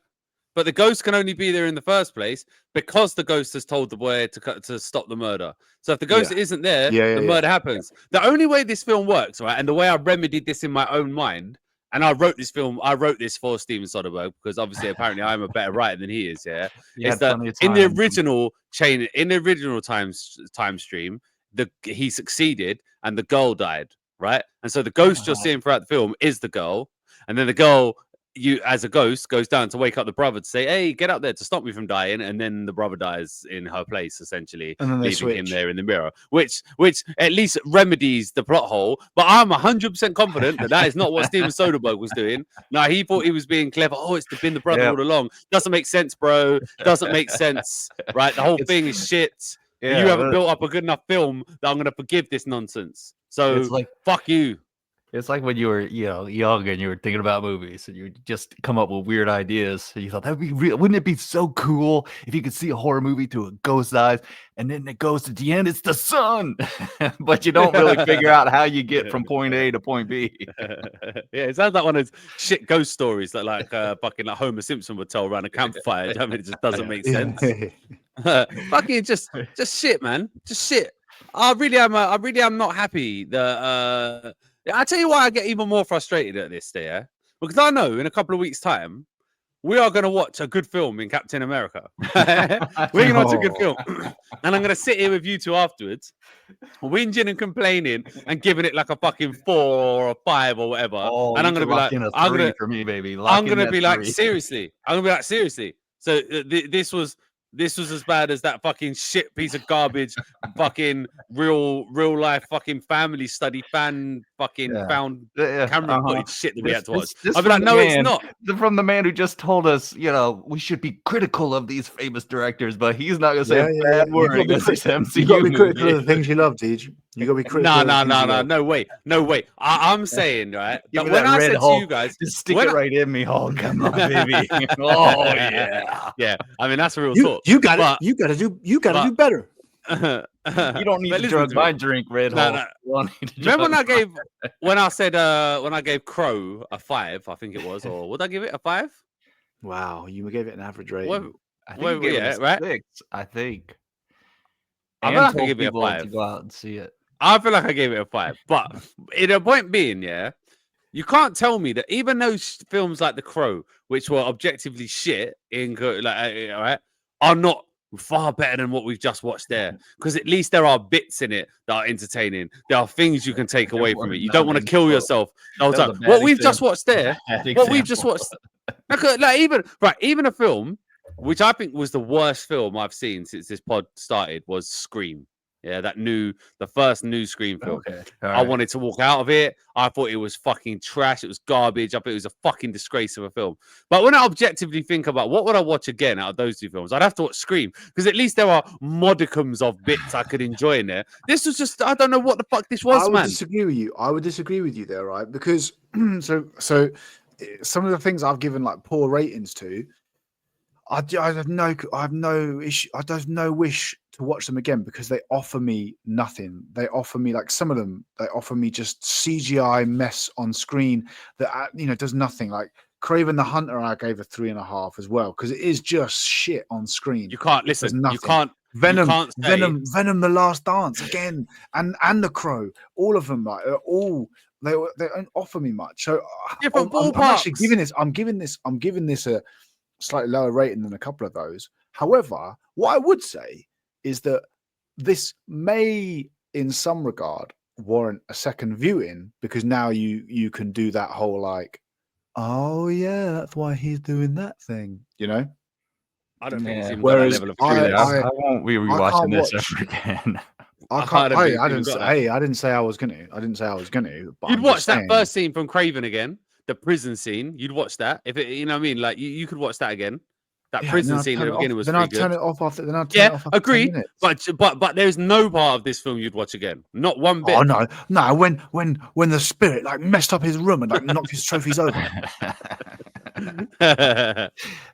But the ghost can only be there in the first place because the ghost has told the boy to stop the murder. So if the ghost isn't there, the murder happens. The only way this film works, right, and the way I remedied this in my own mind, and I wrote this for Steven Soderbergh because obviously apparently I'm a better writer than he is. Yeah, is that in the original time stream, he succeeded and the girl died, right? And so the ghost you're seeing throughout the film is the girl, and then the girl, you as a ghost, goes down to wake up the brother to say, hey, get up there to stop me from dying, and then the brother dies in her place, essentially, leaving him there in the mirror, which at least remedies the plot hole. But I'm 100% confident that is not what Steven Soderbergh was doing. No, he thought he was being clever. Oh, it's been the brother all along. Doesn't make sense, bro. Doesn't make sense, right? The whole thing is shit. You haven't built up a good enough film that I'm going to forgive this nonsense. So it's like, fuck you. It's like when you were, young and you were thinking about movies and you just come up with weird ideas. And you thought that'd be real. Wouldn't it be so cool if you could see a horror movie through a ghost's eyes, and then it goes to the end, it's the sun, but you don't really figure out how you get from point A to point B. Yeah, it sounds like one of those shit ghost stories that fucking Homer Simpson would tell around a campfire. I mean, it just doesn't make sense. Fucking just shit, man. Just shit. I really am not happy that I tell you why I get even more frustrated at this there, because I know in a couple of weeks' time we are going to watch a good film in Captain America. We're going to watch a good film, and I'm going to sit here with you two afterwards, whinging and complaining and giving it like a fucking 4 or a 5 or whatever. Oh, and I'm going to be like, I'm going to for me, baby. I'm going to be like, seriously. I'm going to be like, seriously. So this was as bad as that fucking shit piece of garbage, fucking real life fucking family study fan fucking found camera footage shit that we had to watch. I'd be like, no, it's not. From the man who just told us, we should be critical of these famous directors, but he's not going to say a bad word against this MCU. You got to be critical of the things you love, Deej. You got to be critical. No way. I'm saying, right, that when I said to you guys, just stick it right in me, Hulk. Come on, baby. Oh yeah. I mean, that's a real talk. You got it. You got to do better. You don't need to drug my drink, Red Hulk. Remember when I gave Crow a 5, I think it was, or would I give it a 5? Wow, you gave it an average rating. I think you gave it a 6, I think. I feel like I gave it a 5. To go out and see it. I feel like I gave it a 5, but the point being, you can't tell me that even those films like The Crow, which were objectively shit, are not far better than what we've just watched there, because at least there are bits in it that are entertaining. There are things you can take away from it. You don't want to kill yourself the whole time. What we've just watched there, even a film which I think was the worst film I've seen since this pod started, was Scream. Yeah, the first new Scream film. Okay. I wanted to walk out of it. I thought it was fucking trash. It was garbage. I thought it was a fucking disgrace of a film. But when I objectively think about what would I watch again out of those two films, I'd have to watch Scream, because at least there are modicums of bits I could enjoy in there. This was just, I don't know what the fuck this was, I would man. disagree with you. I would disagree with you there, right? Because so some of the things I've given like poor ratings to, I have no issue. I have no wish to watch them again because they offer me nothing. They offer me, like, some of them, they offer me just CGI mess on screen that does nothing. Like Craven the Hunter, I gave a 3.5 as well because it is just shit on screen. You can't It does listen. You nothing. can't. Venom, you can't say, Venom, The Last Dance again, and The Crow, all of them, like, they don't offer me much. So different I'm actually ballparks. I'm giving this a slightly lower rating than a couple of those. However, what I would say is that this may, in some regard, warrant a second viewing, because now you can do that whole, like, oh yeah, that's why he's doing that thing, I don't think it's even got that Whereas level of I won't be can't rewatching this watch- ever again. I I can't. don't Hey, think I it's didn't even say. got that. Hey, I didn't say I was gonna. I didn't say I was gonna. But You'd I'm watch just that saying, first scene from Craven again, the prison scene. You'd watch that if it, you know what I mean. Like you could watch that again. That yeah, prison then I'd scene at turn the it beginning off. was Then pretty I'd good. turn it off after. Then I'd turn it Yeah, off after 10 agreed. minutes. But there's no part of this film you'd watch again. Not one bit. Oh no! When the spirit, like, messed up his room and, like, knocked his trophies over.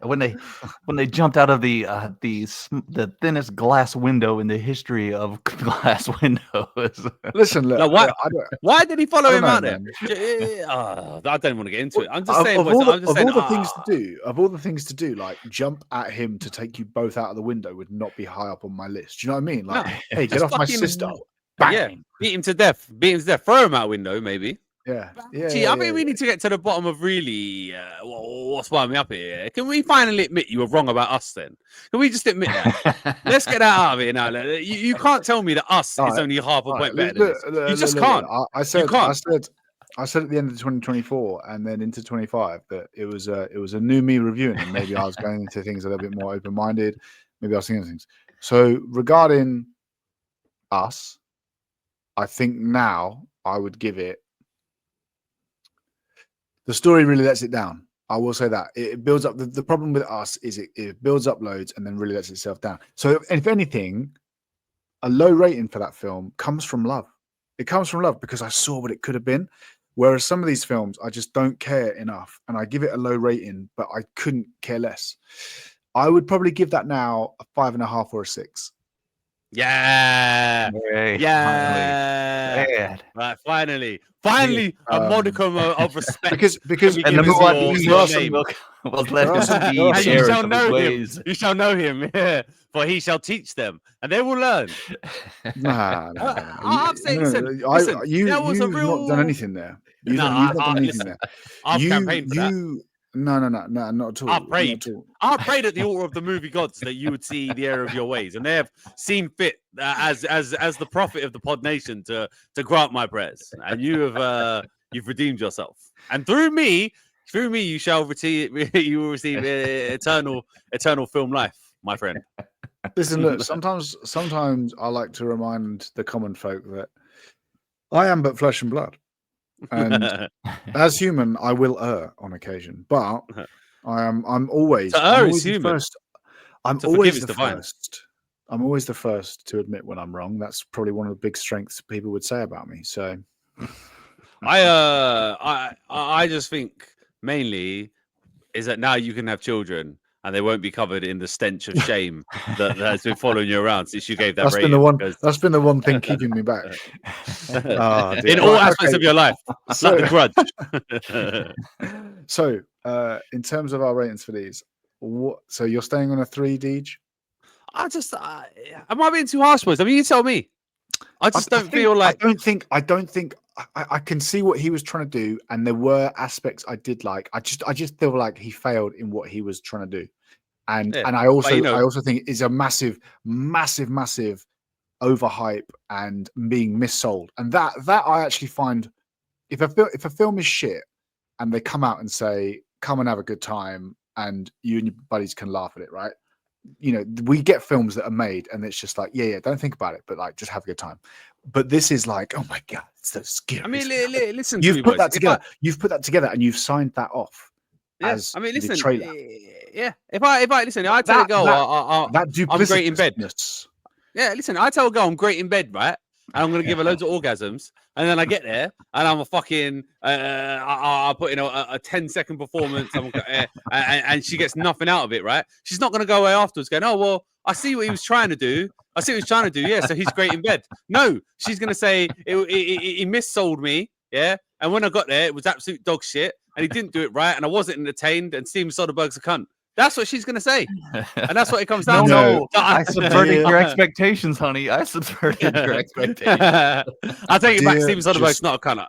when they jumped out of the thinnest glass window in the history of glass windows. Listen, look. Now, why? I don't, Why did he follow I him don't out know, there? man. I don't want to get into it. I'm just Of saying. all I'm just saying. the things to do, like jump at him to take you both out of the window would not be high up on my list. Do you know what I mean? Like, No, hey, get just off my fucking- sister. Yeah, Bang. beat him to death. Throw him out window, maybe. Yeah. Gee, I think we need to get to the bottom of really what's winding me up here. Can we finally admit you were wrong about us then? Can we just admit that? Let's get that out of it now. You can't tell me that us is only half a point better than this. You just can't. I said You can't. I said at the end of 2024 and then into 25 that it was a new me reviewing, and maybe I was going into things a little bit more open-minded. Maybe I was thinking of things. So regarding us, I think now I would give it. The story really lets it down. I will say that it builds up. The problem with us is it builds up loads and then really lets itself down. So if anything, a low rating for that film comes from love. It comes from love because I saw what it could have been. Whereas some of these films, I just don't care enough, and I give it a low rating, but I couldn't care less. I would probably give that now a 5.5 or a 6. Yeah. Hey, Yeah. Right, finally, a modicum of respect. Because And was let him see And the you errors shall of know his him. ways. You shall know him, yeah, for he shall teach them, and they will learn. Nah. I'm saying, listen, You've was a real... not done anything there. You've No, not done anything listen, there. I've campaigned for that. No, not at all. I Not prayed. at all. I prayed at the altar of the movie gods that you would see the error of your ways, and they have seen fit as the prophet of the Pod Nation to grant my prayers, and you've redeemed yourself, and through me you shall receive eternal film life, my friend. Listen, look. Sometimes I like to remind the common folk that I am but flesh and blood, and as human, I will err on occasion, but I'm always human. first. I'm always the first to admit when I'm wrong. That's probably one of the big strengths people would say about me. So, I just think mainly is that now you can have children and they won't be covered in the stench of shame that has been following you around since you gave that rating. That's been the one thing keeping me back. In all aspects of your life, like the Grudge. So, in terms of our ratings for these, so you're staying on a 3, Deej? Am I being too harsh, boys? I mean, you tell me. I don't feel like. I don't think. I can see what he was trying to do, and there were aspects I did like. I just feel like he failed in what he was trying to do, and I also think it's a massive overhype and being missold, and that I actually find if a film is shit and they come out and say come and have a good time, and you and your buddies can laugh at it, right? You know, we get films that are made and it's just like, yeah, don't think about it, but like just have a good time. But this is like, oh my god, it's so scary. I mean, listen to you've me, put boys. that together. You've put that together and you've signed that off. Yes, I mean, the listen. trailer. Yeah, if I listen, I tell a girl that I'm great in bed. duplicitousness. Yeah, listen, I tell a girl I'm great in bed, right? And I'm gonna give her loads of orgasms, and then I get there and I'm a fucking I put in a 10-second performance, and she gets nothing out of it, right? She's not gonna go away afterwards going, oh well, I see what he was trying to do. Yeah, so he's great in bed. No, she's gonna say he missold me, yeah. And when I got there, it was absolute dog shit, and he didn't do it right, and I wasn't entertained, and Steven Soderbergh's a cunt. That's what she's gonna say, and that's what it comes down to. No, I subverted your expectations, honey. I subverted your expectations. I'll take it back. Steven Soderbergh's not a cunner.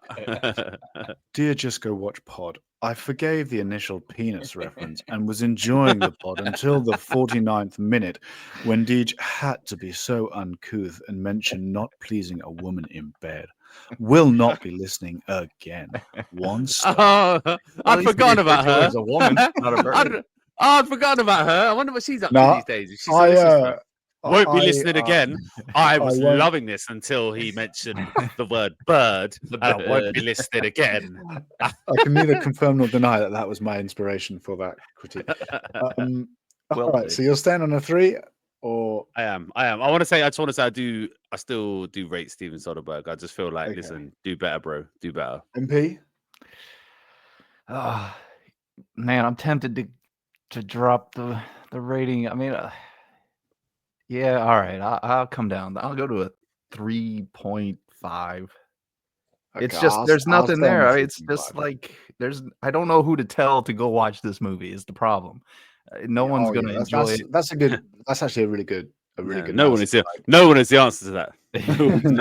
Dear Just Go Watch Pod, I forgave the initial penis reference and was enjoying the pod until the 49th minute when Deej had to be so uncouth and mention not pleasing a woman in bed. Will not be listening again. One star. Oh, I'd forgotten about her. As a woman, not a bird. I'd forgotten about her. I wonder what she's up to these days. She's won't be listening again. I was loving this until he mentioned the word bird. And I won't be listening again. I can neither confirm nor deny that was my inspiration for that critique. All right, so you're staying on a 3, or I am. I want to say. I still do rate Steven Soderbergh. I just feel like, listen, do better, bro. Do better. MP. Man, I'm tempted to drop the rating. I mean, yeah, all right. I'll come down. I'll go to a 3.5. It's just there's nothing there. It's just like I don't know who to tell to go watch this movie is the problem. No one's gonna enjoy it. That's actually a really good. No one is the answer to that.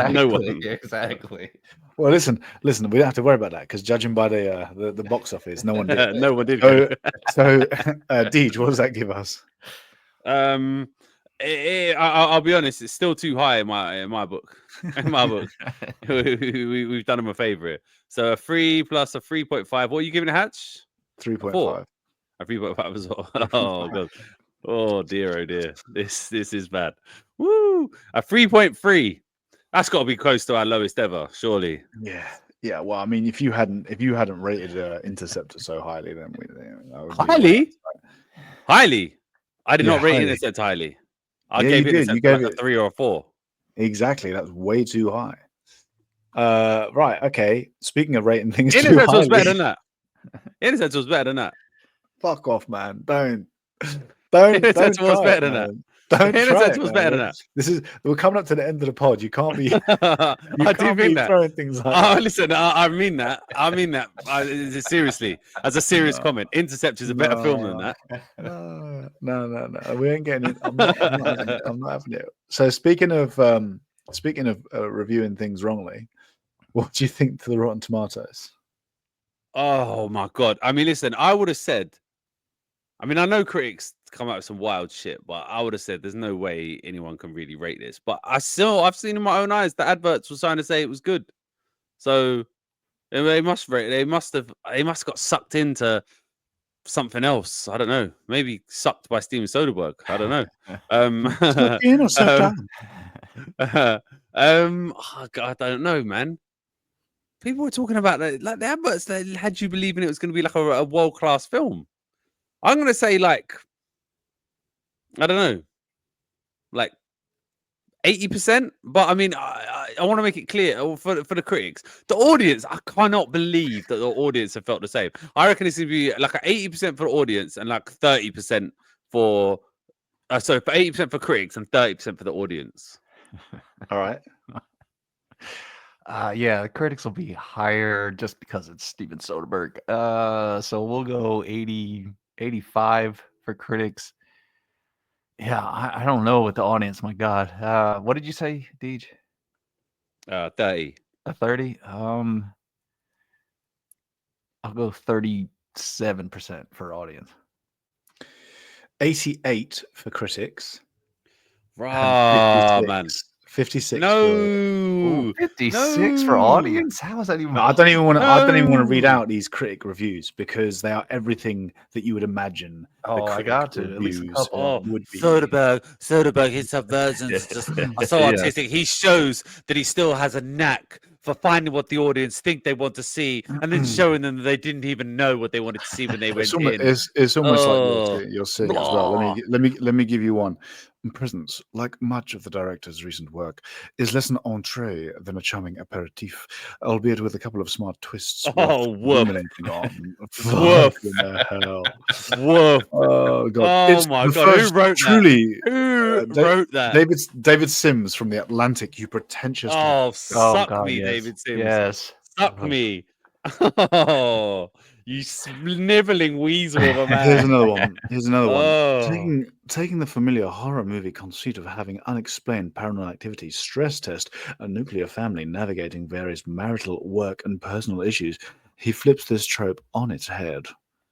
No one. Exactly. Well, listen. We don't have to worry about that because judging by the box office, no one did. No one did. So, Deej, what does that give us? I'll be honest, it's still too high in my book. In my book, we've done him a favorite. So a 3 plus a 3.5. What are you giving a Hatch? 3.5. A 3.5 as well. Oh god. Oh dear, oh dear. This is bad. Woo! A 3.3. That's got to be close to our lowest ever, surely. Yeah. Well, I mean, if you hadn't rated Interceptor so highly, then highly. I did not rate Interceptor highly. I gave it a 3 or a 4. Exactly. That's way too high. Right. Okay. Speaking of rating things, Interceptor was better than that. Interceptor was better than that. Fuck off, man! Don't. Interceptor was better than that. Interceptor was better than that. We're coming up to the end of the pod. You can't be. I do mean that. Throwing things like listen, I mean that. Seriously, as a serious comment. Interceptor is a better film than that. No. We ain't getting it. I'm not having it. So speaking of reviewing things wrongly, what do you think to the Rotten Tomatoes? Oh my god! I mean, listen, I would have said. I mean, I know critics come out with some wild shit, but I would have said there's no way anyone can really rate this. But I've seen in my own eyes the adverts were trying to say it was good, so they must rate. They must have got sucked into something else. I don't know. Maybe sucked by Steven Soderbergh. I don't know. Oh God, I don't know, man. People were talking about that, like the adverts that had you believing it was going to be like a world-class film. I'm going to say like, I don't know, like 80%. But I mean, I want to make it clear for the critics, the audience. I cannot believe that the audience have felt the same. I reckon it's going to be like 80% for the audience and like 30% for, for 80% for critics and 30% for the audience. All right. Yeah, the critics will be higher just because it's Steven Soderbergh. So we'll go 80, 85 for critics. Yeah, I don't know with the audience. My God, what did you say, Deej? 30. A 30. I'll go 37% for audience. 88 for critics. Right, man. 56. No, 56 for audience? How is that even? No, I don't even want to. I don't even want to read No. out these critic reviews because they are everything that you would imagine. Oh, the I critic got to. At least a reviews couple. Oh, of them. would be. Soderbergh, his subversions just are so Yeah. artistic. He shows that he still has a knack for finding what the audience think they want to see, and then showing them that they didn't even know what they wanted to see when they went in. It's almost like Oh, you're seeing as well. Let me give you one. Presence, like much of the director's recent work, is less an entree than a charming aperitif, albeit with a couple of smart twists Oh, worth woof. ruminating on. Woof. Fucking hell. Woof. Oh god! Oh It's my the God, who first wrote that? truly Who wrote that? David Sims from the Atlantic. You pretentious. Oh, suck God, me, yes. David Sims. Yes. Suck me. Oh, you sniveling weasel of a man. Here's another one. Oh. Taking the familiar horror movie conceit of having unexplained paranormal activity, stress test a nuclear family navigating various marital, work, and personal issues, he flips this trope on its head.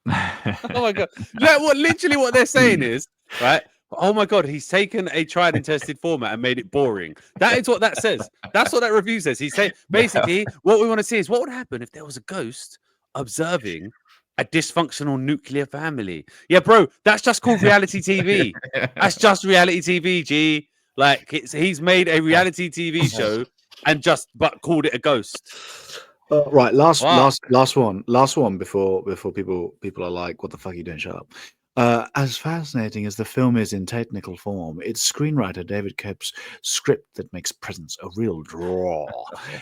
Oh my God. Literally what they're saying is, right? Oh my God, he's taken a tried and tested format and made it boring. That is what that says. That's what that review says. He's saying basically what we want to see is what would happen if there was a ghost observing a dysfunctional nuclear family. Yeah, bro, that's just called reality TV. That's just reality TV, G. Like he's made a reality TV show and but called it a ghost. Right, last Wow. one before people are like, what the fuck are you doing? Shut up. As fascinating as the film is in technical form, it's screenwriter David Koepp's script that makes Presence a real draw.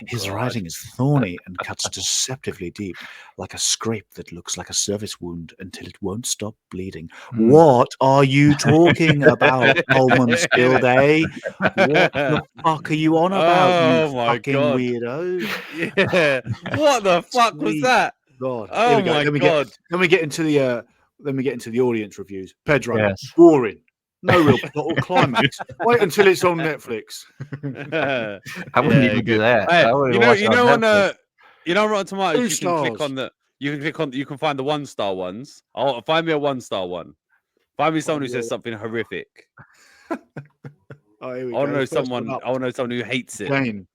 His writing is thorny and cuts deceptively deep, like a scrape that looks like a service wound until it won't stop bleeding. What are you talking about, Coleman Skilday? What the fuck are you on about, Oh you my fucking God. weirdo? Yeah. What the fuck was Sweet that? God. Here Oh we go. my Let me God. get into the audience reviews. Pedro, Yes. boring. No real plot or climax. Wait until it's on Netflix. I wouldn't Yeah, even do good. that. Hey, I wouldn't you know, watch it on Netflix. on Rotten Tomatoes, 2 you can click stars. on you can find the 1-star ones. Oh, find me a 1-star one. Find me someone who says something horrific. Oh, here we I want to go. know First one someone. up. I want to know someone who hates it. Jane,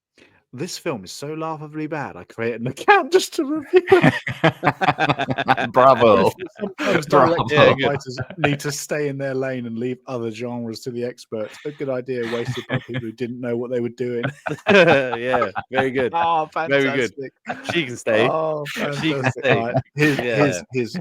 this film is so laughably bad. I created an account just to review it. Bravo. Sometimes Bravo. directors Yeah, and good. writers need to stay in their lane and leave other genres to the experts. A good idea wasted by people who didn't know what they were doing. Yeah, very good. Oh, Very good. fantastic. She can stay. Oh, She can fantastic. stay. All right. Here's Yeah.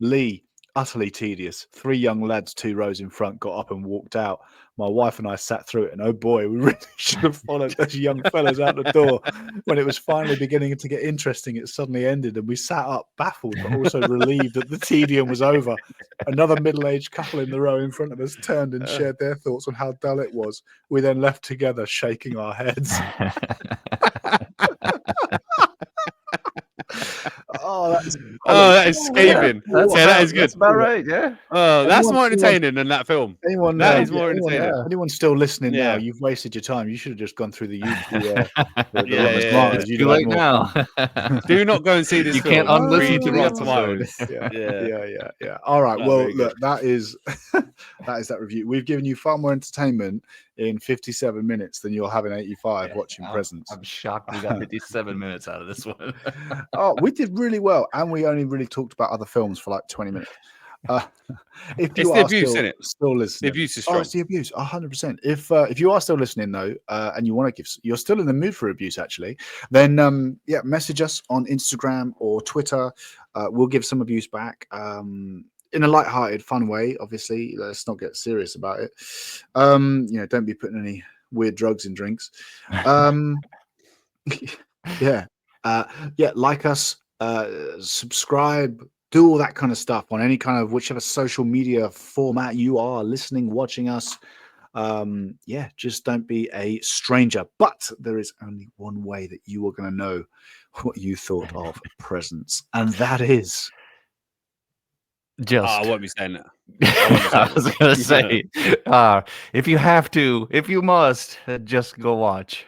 Lee, utterly tedious. 3 young lads 2 rows in front got up and walked out. My wife and I sat through it, and oh boy, we really should have followed those young fellas out the door. When it was finally beginning to get interesting, it suddenly ended, and we sat up, baffled but also relieved that the tedium was over. Another middle-aged couple in the row in front of us turned and shared their thoughts on how dull it was. We then left together, shaking our heads. That is scathing. That is good. That's about right. Yeah. Oh, that's more Anyone- entertaining than that film. Anyone That is more anyone, entertaining. anyone still listening now, Yeah. you've wasted your time. You should have just gone through the YouTube. The Yeah, Rotten yeah, Tomatoes. It's You'd too have had late more now. fun. Do not go and see this You film. can't unlisten Read to the Rotten episode. Tomatoes. Yeah. All right. Oh, Well, very good. look, that is that review. We've given you far more entertainment in 57 minutes than you'll have in 85 watching Presence. I'm shocked we got 57 minutes out of this one. Oh, we did really well, and we only really talked about other films for like 20 minutes. If It's you the are abuse, still, innit? still listening, The abuse is oh, strong. it's the abuse, 100%. If you are still listening though, and you want to give, you're still in the mood for abuse, actually, then yeah, message us on Instagram or Twitter. We'll give some abuse back. In a light-hearted, fun way, obviously. Let's not get serious about it. Don't be putting any weird drugs in drinks. Yeah, like us, subscribe, do all that kind of stuff on any kind of whichever social media format you are listening, watching us. Just don't be a stranger. But there is only one way that you are going to know what you thought of Presence, and that is Just. I won't be saying that. I was going to say, if you have to, if you must, just go watch